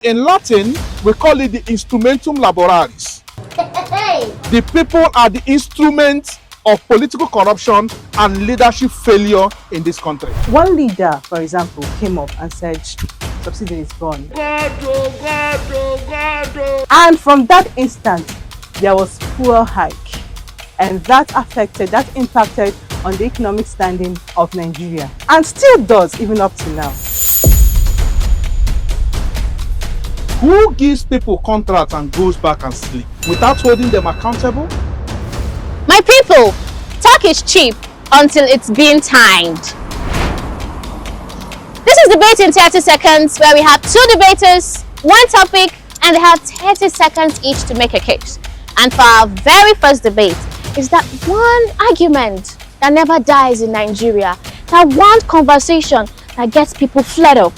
In Latin, we call it the instrumentum laboralis. The people are the instruments of political corruption and leadership failure in this country. One leader, for example, came up and said, subsidy is gone. And from that instant, there was fuel hike. And that impacted on the economic standing of Nigeria. And still does, even up to now. Who gives people contracts and goes back and sleep without holding them accountable? My people, talk is cheap until it's being timed. This is Debate in 30 Seconds, where we have two debaters, one topic, and they have 30 seconds each to make a case. And for our very first debate is that one argument that never dies in Nigeria, that one conversation that gets people fed up.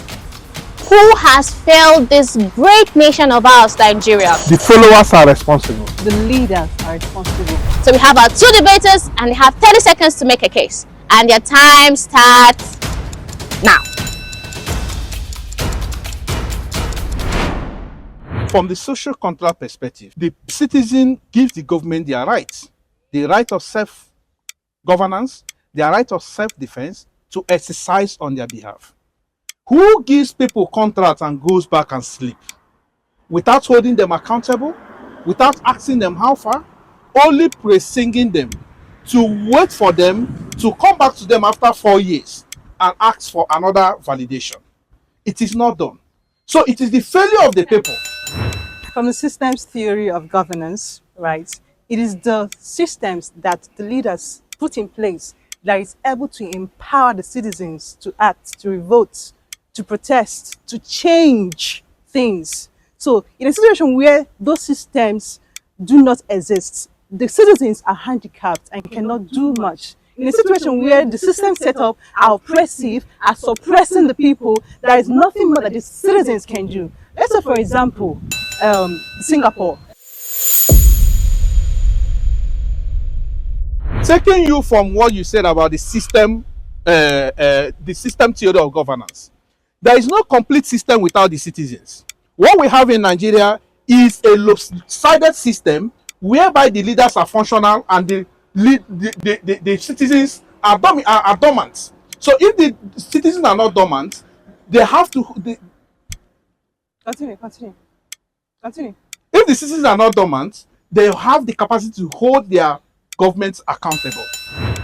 Who has failed this great nation of ours, Nigeria? The followers are responsible. The leaders are responsible. So we have our two debaters and they have 30 seconds to make a case. And their time starts now. From the social contract perspective, the citizen gives the government their rights. The right of self-governance, their right of self-defense to exercise on their behalf. Who gives people contracts and goes back and sleep without holding them accountable, without asking them how far, only praising them to wait for them to come back to them after 4 years and ask for another validation? It is not done. So it is the failure of the people. From the systems theory of governance, right, it is the systems that the leaders put in place that is able to empower the citizens to act, to revolt, to protest, to change things. So in a situation where those systems do not exist, the citizens are handicapped and cannot do much. In a situation where the systems set up are oppressive, are suppressing the people, there is nothing more that the citizens can do. Let's say, for example, Singapore. Taking you from what you said about the system theory of governance, there is no complete system without the citizens. What we have in Nigeria is a lopsided system whereby the leaders are functional and the citizens are dormant. So if the citizens are not dormant, they have to... Continue. If the citizens are not dormant, they have the capacity to hold their governments accountable.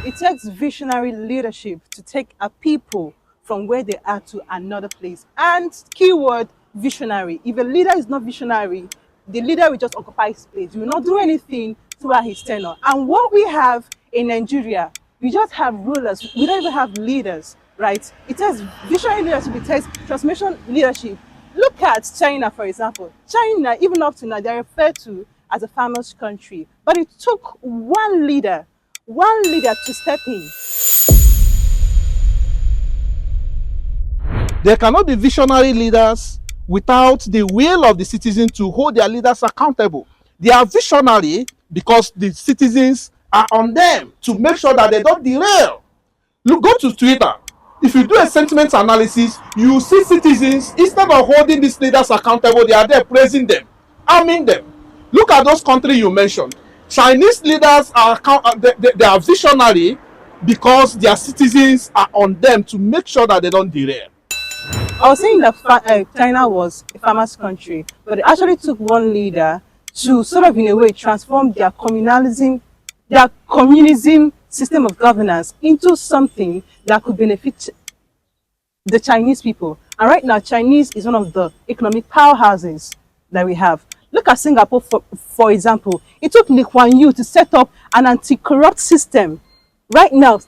It takes visionary leadership to take a people from where they are to another place. And keyword, visionary. If a leader is not visionary, the leader will just occupy space. He will not do anything throughout his tenure. And what we have in Nigeria, we just have rulers. We don't even have leaders, right? It takes visionary leadership. It takes transformation leadership. Look at China, for example. China, even up to now, they're referred to as a farmer's country. But it took one leader to step in. There cannot be visionary leaders without the will of the citizens to hold their leaders accountable. They are visionary because the citizens are on them to make sure that they don't derail. Look, go to Twitter. If you do a sentiment analysis, you see citizens, instead of holding these leaders accountable, they are there praising them, arming them. Look at those countries you mentioned. Chinese leaders they are visionary because their citizens are on them to make sure that they don't derail. I was saying that China was a farmer's country, but it actually took one leader to sort of, in a way, transform their communism system of governance into something that could benefit the Chinese people. And right now, Chinese is one of the economic powerhouses that we have. Look at Singapore, for example. It took Lee Kuan Yew to set up an anti-corrupt system. Right now,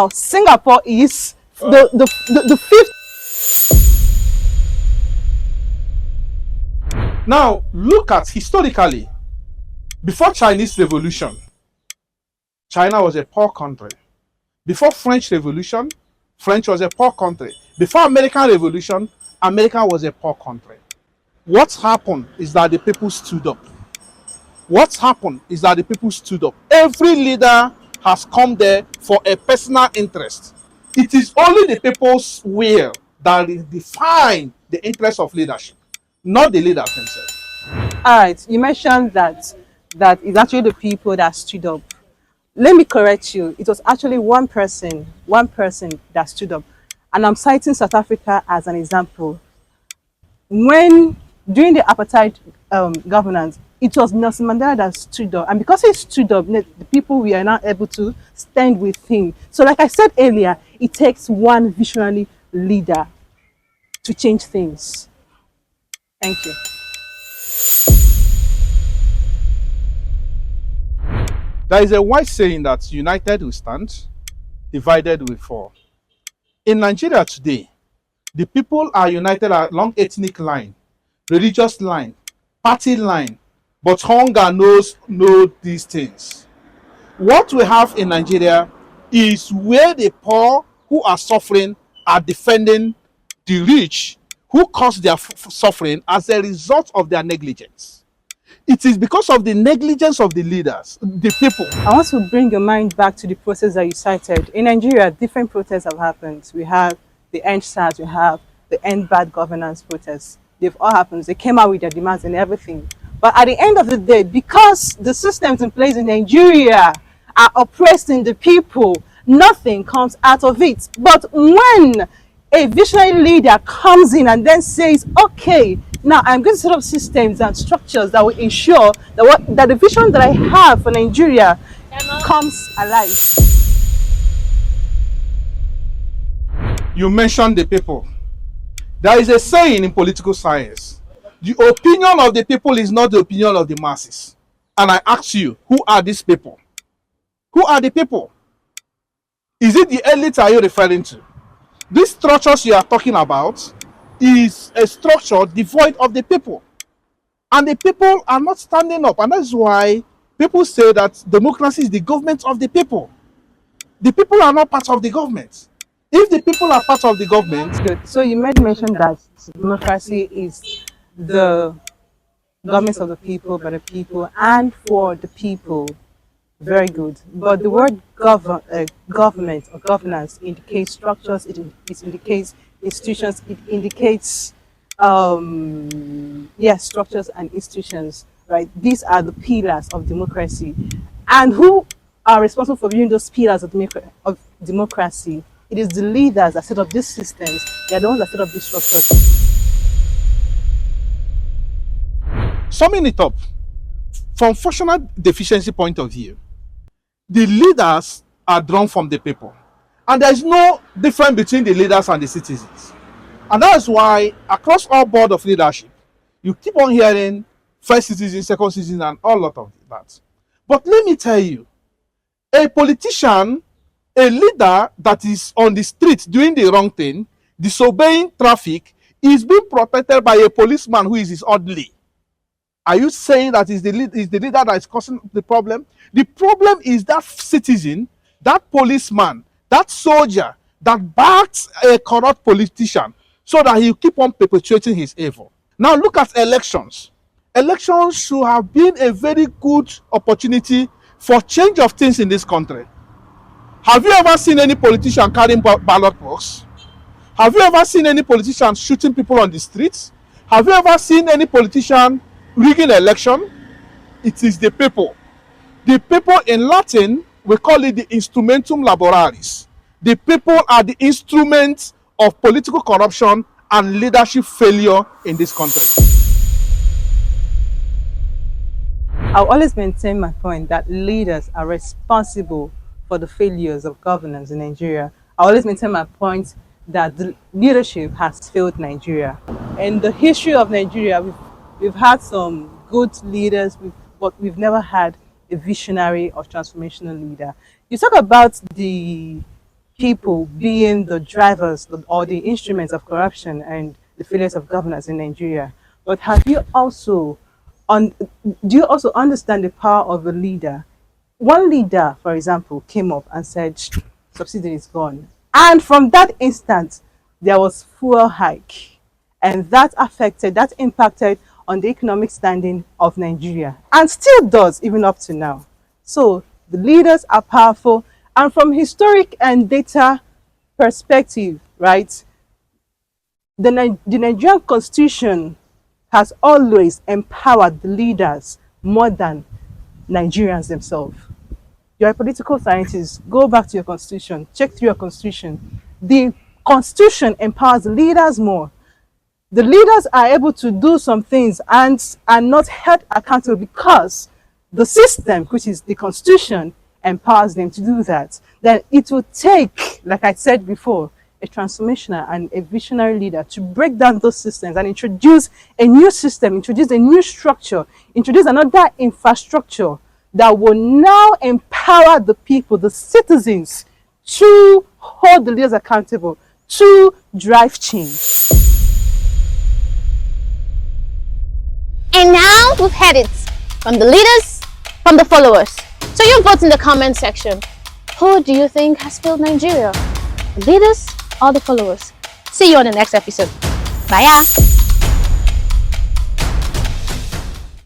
Singapore is the fifth. Now, look at historically, before Chinese Revolution, China was a poor country. Before French Revolution, French was a poor country. Before American Revolution, America was a poor country. What happened is that the people stood up. Every leader has come there for a personal interest. It is only the people's will that define the interests of leadership, not the leaders themselves. All right, you mentioned that it's actually the people that stood up. Let me correct you. It was actually one person that stood up. And I'm citing South Africa as an example. When during the apartheid governance, it was Nelson Mandela that stood up, and because he stood up, the people we are now able to stand with him. So, like I said earlier, it takes one visionary leader to change things. Thank you. There is a wise saying that united we stand, divided we fall. In Nigeria today, the people are united along ethnic line, religious line, party line, but hunger knows no these things. What we have in Nigeria is where the poor who are suffering are defending the rich who cause their suffering as a result of their negligence. It is because of the negligence of the leaders, the people. I want to bring your mind back to the process that you cited. In Nigeria, different protests have happened. We have the End SARS, we have the End Bad Governance protests. They've all happened. They came out with their demands and everything. But at the end of the day, because the systems in place in Nigeria are oppressing the people, nothing comes out of it. But when a visionary leader comes in and then says, okay, now I'm going to set up systems and structures that will ensure that the vision that I have for Nigeria comes alive. You mentioned the people. There is a saying in political science: the opinion of the people is not the opinion of the masses. And I ask you, who are these people? Who are the people? Is it the elite are you referring to? These structures you are talking about is a structure devoid of the people. And the people are not standing up. And that's why people say that democracy is the government of the people. The people are not part of the government. If the people are part of the government, Good. So you made mention that democracy is the government of the people, by the people, and for the people. Very good. But the word government or governance indicates structures, it indicates institutions, it indicates, yes, structures and institutions, right? These are the pillars of democracy. And who are responsible for viewing those pillars of democracy? It is the leaders that set up these systems. They are the ones that set up these structures. summing it up, from functional deficiency point of view, the leaders are drawn from the people. And there is no difference between the leaders and the citizens. And that's why across all board of leadership, you keep on hearing first citizen, second citizen, and all lot of that. But let me tell you, a politician, a leader that is on the street doing the wrong thing, disobeying traffic, is being protected by a policeman who is his orderly. Are you saying that is the leader that is causing the problem? The problem is that citizen, that policeman, that soldier that backs a corrupt politician so that he keep on perpetuating his evil. Now look at elections. Elections should have been a very good opportunity for change of things in this country. Have you ever seen any politician carrying ballot box? Have you ever seen any politician shooting people on the streets? Have you ever seen any politician rigging election? It is the people. The people, in Latin, we call it the instrumentum laboralis. The people are the instruments of political corruption and leadership failure in this country. I'll always maintain my point that leaders are responsible for the failures of governance in Nigeria. I always maintain my point that the leadership has failed Nigeria. In the history of Nigeria, we've had some good leaders, but we've never had a visionary or transformational leader. You talk about the people being the drivers or the instruments of corruption and the failures of governance in Nigeria, but have you also do you also understand the power of a leader? One leader, for example, came up and said, subsidy is gone. And from that instant, there was fuel hike. And that impacted on the economic standing of Nigeria. And still does, even up to now. So the leaders are powerful. And from historic and data perspective, right, The Nigerian constitution has always empowered the leaders more than Nigerians themselves. You're a political scientist, go back to your constitution, check through your constitution. The constitution empowers the leaders more. The leaders are able to do some things and are not held accountable because the system, which is the constitution, empowers them to do that. Then it will take, like I said before, a transformational and a visionary leader to break down those systems and introduce a new system, introduce a new structure, introduce another infrastructure that will now empower the people, the citizens, to hold the leaders accountable, to drive change. And now we've heard it from the leaders, from the followers. So you vote in the comment section. Who do you think has failed Nigeria? The leaders or the followers? See you on the next episode. Bye.